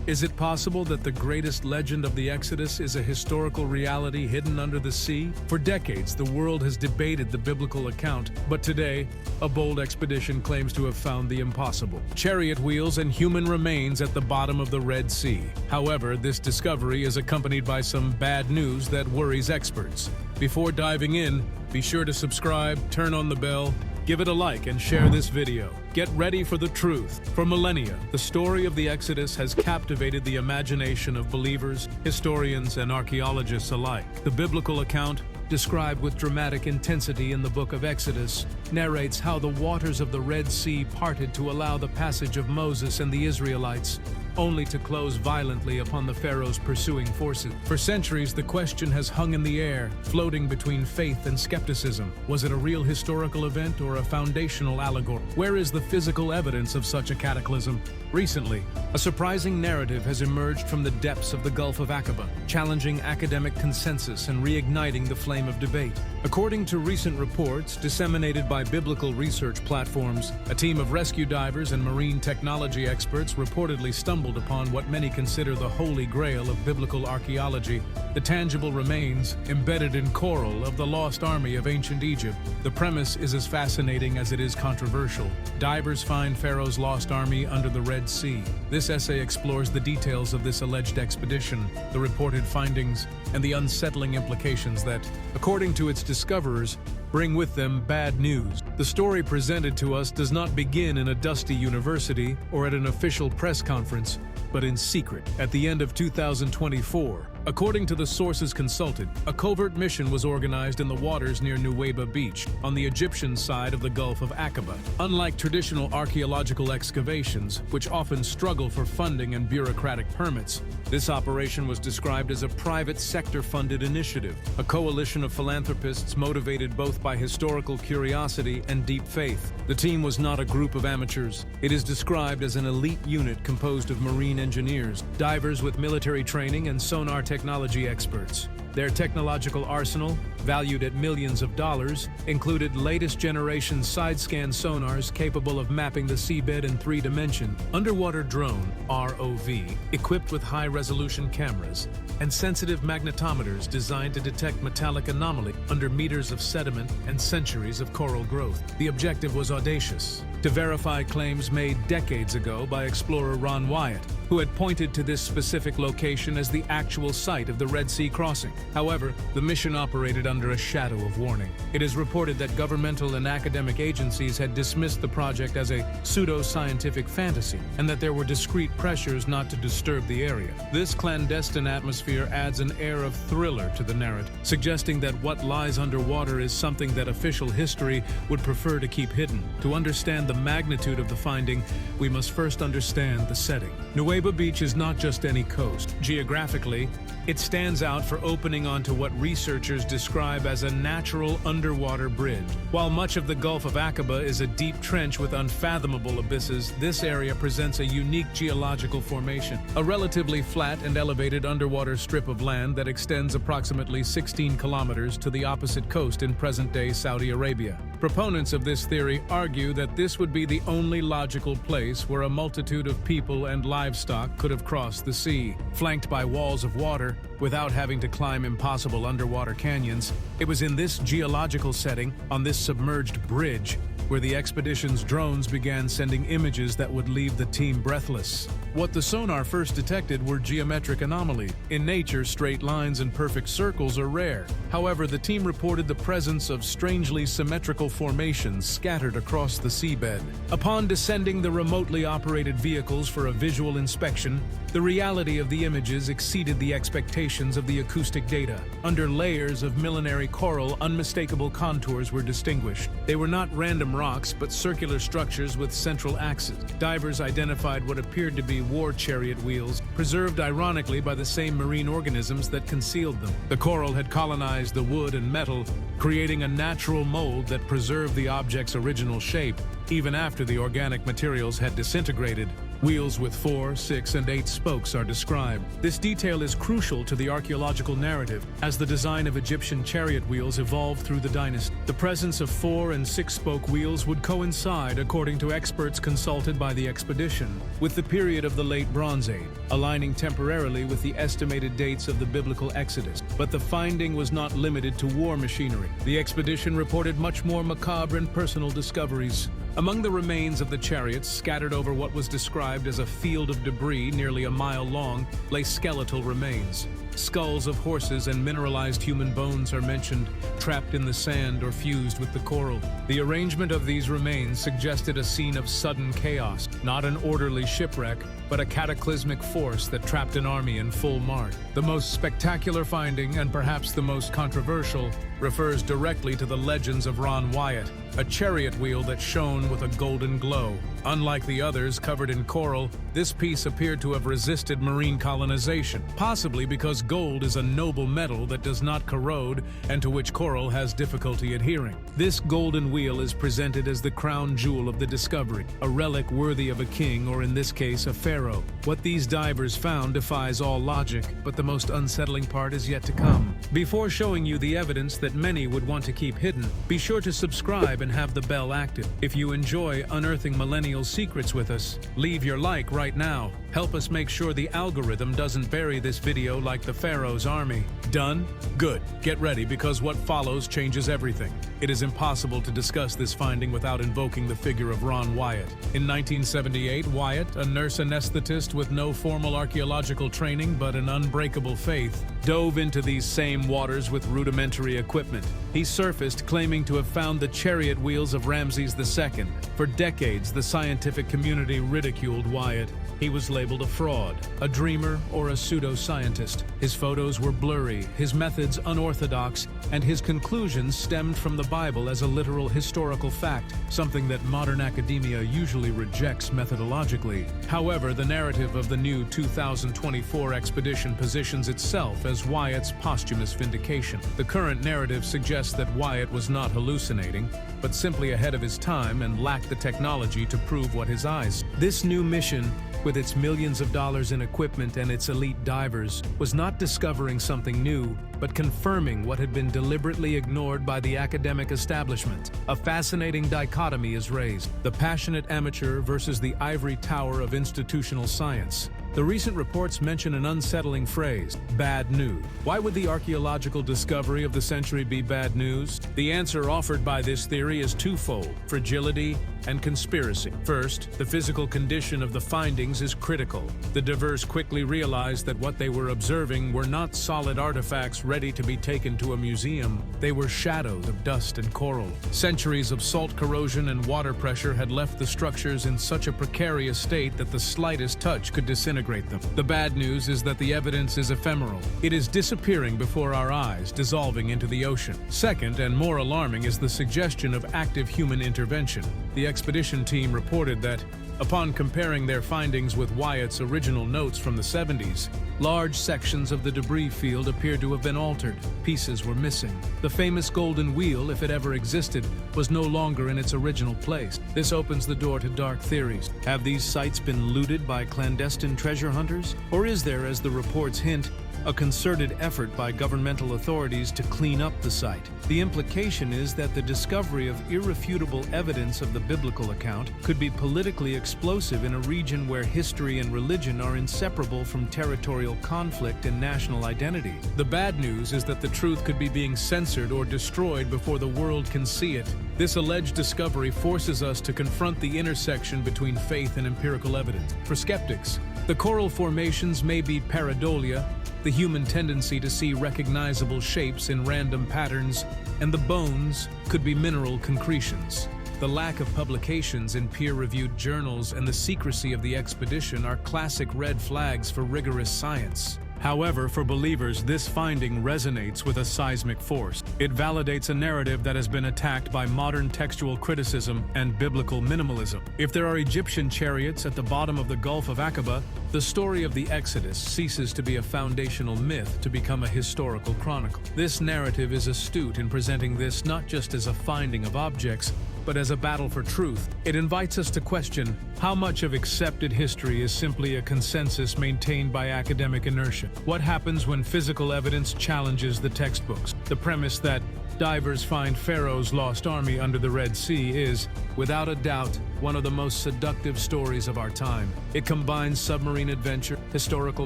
Is it possible that the greatest legend of the Exodus is a historical reality hidden under the sea? For decades, the world has debated the biblical account, but today, a bold expedition claims to have found the impossible: chariot wheels and human remains at the bottom of the Red Sea. However, this discovery is accompanied by some bad news that worries experts. Before diving in, be sure to subscribe, turn on the bell, give it a like, and share this video. Get ready for the truth. For millennia, the story of the Exodus has captivated the imagination of believers, historians, and archaeologists alike. The biblical account, described with dramatic intensity in the book of Exodus, narrates how the waters of the Red Sea parted to allow the passage of Moses and the Israelites, only to close violently upon the Pharaoh's pursuing forces. For centuries, the question has hung in the air, floating between faith and skepticism. Was it a real historical event or a foundational allegory? Where is the physical evidence of such a cataclysm? Recently, a surprising narrative has emerged from the depths of the Gulf of Aqaba, challenging academic consensus and reigniting the flame of debate. According to recent reports disseminated by biblical research platforms, a team of rescue divers and marine technology experts reportedly stumbled upon what many consider the holy grail of biblical archaeology: the tangible remains, embedded in coral, of the lost army of ancient Egypt. The premise is as fascinating as it is controversial. Divers find Pharaoh's lost army under the Red Sea. This essay explores the details of this alleged expedition, the reported findings, and the unsettling implications that, according to its discoverers, bring with them bad news. The story presented to us does not begin in a dusty university or at an official press conference, but in secret. At the end of 2024, according to the sources consulted, a covert mission was organized in the waters near Nuweiba Beach, on the Egyptian side of the Gulf of Aqaba. Unlike traditional archaeological excavations, which often struggle for funding and bureaucratic permits, this operation was described as a private sector-funded initiative, a coalition of philanthropists motivated both by historical curiosity and deep faith. The team was not a group of amateurs. It is described as an elite unit composed of marine engineers, divers with military training, and sonar technology experts. Their technological arsenal, valued at millions of dollars, included latest-generation side-scan sonars capable of mapping the seabed in 3 dimensions, underwater drone (ROV) equipped with high-resolution cameras, and sensitive magnetometers designed to detect metallic anomaly under meters of sediment and centuries of coral growth. The objective was audacious: to verify claims made decades ago by explorer Ron Wyatt, who had pointed to this specific location as the actual site of the Red Sea crossing. However, the mission operated under a shadow of warning. It is reported that governmental and academic agencies had dismissed the project as a pseudo-scientific fantasy, and that there were discreet pressures not to disturb the area. This clandestine atmosphere adds an air of thriller to the narrative, suggesting that what lies underwater is something that official history would prefer to keep hidden. To understand the magnitude of the finding, we must first understand the setting. Nuweiba Beach is not just any coast. Geographically, it stands out for opening onto what researchers describe as a natural underwater bridge. While much of the Gulf of Aqaba is a deep trench with unfathomable abysses, this area presents a unique geological formation, a relatively flat and elevated underwater strip of land that extends approximately 16 kilometers to the opposite coast in present-day Saudi Arabia. Proponents of this theory argue that this would be the only logical place where a multitude of people and livestock could have crossed the sea. Flanked by walls of water, without having to climb impossible underwater canyons, it was in this geological setting, on this submerged bridge, where the expedition's drones began sending images that would leave the team breathless. What the sonar first detected were geometric anomalies. In nature, straight lines and perfect circles are rare. However, the team reported the presence of strangely symmetrical formations scattered across the seabed. Upon descending the remotely operated vehicles for a visual inspection, the reality of the images exceeded the expectations of the acoustic data. Under layers of millenary coral, unmistakable contours were distinguished. They were not random rocks, but circular structures with central axes. Divers identified what appeared to be war chariot wheels, preserved ironically by the same marine organisms that concealed them. The coral had colonized the wood and metal, creating a natural mold that preserved the object's original shape, even after the organic materials had disintegrated. Wheels with 4, 6, and 8 spokes are described. This detail is crucial to the archaeological narrative, as the design of Egyptian chariot wheels evolved through the dynasty. The presence of 4 and 6-spoke wheels would coincide, according to experts consulted by the expedition, with the period of the Late Bronze Age, aligning temporarily with the estimated dates of the biblical Exodus. But the finding was not limited to war machinery. The expedition reported much more macabre and personal discoveries. Among the remains of the chariots, scattered over what was described as a field of debris nearly a mile long, lay skeletal remains. Skulls of horses and mineralized human bones are mentioned, trapped in the sand or fused with the coral. The arrangement of these remains suggested a scene of sudden chaos, not an orderly shipwreck, but a cataclysmic force that trapped an army in full march. The most spectacular finding, and perhaps the most controversial, refers directly to the legends of Ron Wyatt, a chariot wheel that shone with a golden glow. Unlike the others covered in coral, this piece appeared to have resisted marine colonization, possibly because gold is a noble metal that does not corrode and to which coral has difficulty adhering. This golden wheel is presented as the crown jewel of the discovery, a relic worthy of a king, or in this case, a pharaoh. What these divers found defies all logic, but the most unsettling part is yet to come. Before showing you the evidence that many would want to keep hidden, be sure to subscribe and have the bell active. If you enjoy unearthing millennial secrets with us, leave your like right now. Help us make sure the algorithm doesn't bury this video like the Pharaoh's army. Done? Good. Get ready, because what follows changes everything. It is impossible to discuss this finding without invoking the figure of Ron Wyatt. In 1978, Wyatt, a nurse anesthetist with no formal archaeological training but an unbreakable faith, dove into these same waters with rudimentary equipment. He surfaced claiming to have found the chariot wheels of Ramses II. For decades, the scientific community ridiculed Wyatt. He was labeled a fraud, a dreamer, or a pseudoscientist. His photos were blurry, his methods unorthodox, and his conclusions stemmed from the Bible as a literal historical fact, something that modern academia usually rejects methodologically. However, the narrative of the new 2024 expedition positions itself as Wyatt's posthumous vindication. The current narrative suggests that Wyatt was not hallucinating, but simply ahead of his time and lacked the technology to prove what his eyes. This new mission, with its millions of dollars in equipment and its elite divers, was not discovering something new, but confirming what had been deliberately ignored by the academic establishment. A fascinating dichotomy is raised: the passionate amateur versus the ivory tower of institutional science. The recent reports mention an unsettling phrase: bad news. Why would the archaeological discovery of the century be bad news? The answer offered by this theory is twofold: fragility and conspiracy. First, the physical condition of the findings is critical. The divers quickly realized that what they were observing were not solid artifacts ready to be taken to a museum. They were shadows of dust and coral. Centuries of salt corrosion and water pressure had left the structures in such a precarious state that the slightest touch could disintegrate them. The bad news is that the evidence is ephemeral. It is disappearing before our eyes, dissolving into the ocean. Second, and more alarming, is the suggestion of active human intervention. The expedition team reported that, upon comparing their findings with Wyatt's original notes from the 70s, large sections of the debris field appeared to have been altered. Pieces were missing. The famous golden wheel, if it ever existed, was no longer in its original place. This opens the door to dark theories. Have these sites been looted by clandestine treasure hunters? Or is there, as the reports hint, a concerted effort by governmental authorities to clean up the site? The implication is that the discovery of irrefutable evidence of the biblical account could be politically explosive in a region where history and religion are inseparable from territorial conflict and national identity. The bad news is that the truth could be being censored or destroyed before the world can see it. This alleged discovery forces us to confront the intersection between faith and empirical evidence. For skeptics, the coral formations may be pareidolia, the human tendency to see recognizable shapes in random patterns, and the bones could be mineral concretions. The lack of publications in peer-reviewed journals and the secrecy of the expedition are classic red flags for rigorous science. However, for believers, this finding resonates with a seismic force. It validates a narrative that has been attacked by modern textual criticism and biblical minimalism. If there are Egyptian chariots at the bottom of the Gulf of Aqaba, the story of the Exodus ceases to be a foundational myth to become a historical chronicle. This narrative is astute in presenting this not just as a finding of objects, but as a battle for truth. It invites us to question how much of accepted history is simply a consensus maintained by academic inertia. What happens when physical evidence challenges the textbooks? The premise that divers find Pharaoh's lost army under the Red Sea is, without a doubt, one of the most seductive stories of our time. It combines submarine adventure, historical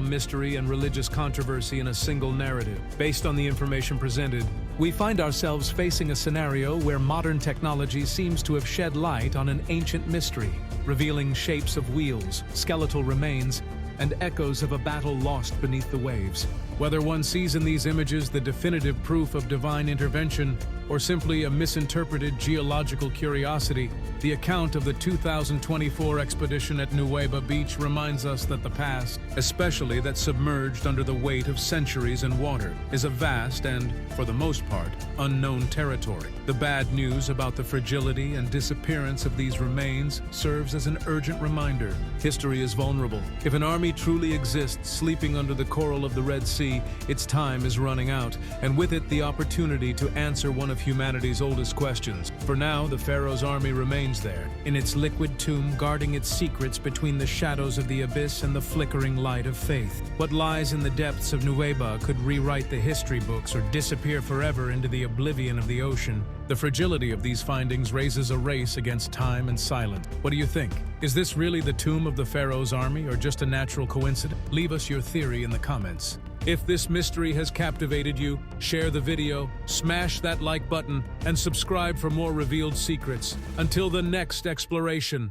mystery, and religious controversy in a single narrative. Based on the information presented, we find ourselves facing a scenario where modern technology seems to have shed light on an ancient mystery, revealing shapes of wheels, skeletal remains, and echoes of a battle lost beneath the waves. Whether one sees in these images the definitive proof of divine intervention or simply a misinterpreted geological curiosity, the account of the 2024 expedition at Nuweiba Beach reminds us that the past, especially that submerged under the weight of centuries in water, is a vast and, for the most part, unknown territory. The bad news about the fragility and disappearance of these remains serves as an urgent reminder. History is vulnerable. If an army truly exists sleeping under the coral of the Red Sea, its time is running out, and with it the opportunity to answer one of humanity's oldest questions. For now, the Pharaoh's army remains there, in its liquid tomb, guarding its secrets between the shadows of the abyss and the flickering light of faith. What lies in the depths of Nuweiba could rewrite the history books or disappear forever into the oblivion of the ocean. The fragility of these findings raises a race against time and silence. What do you think? Is this really the tomb of the Pharaoh's army or just a natural coincidence? Leave us your theory in the comments. If this mystery has captivated you, share the video, smash that like button, and subscribe for more revealed secrets. Until the next exploration.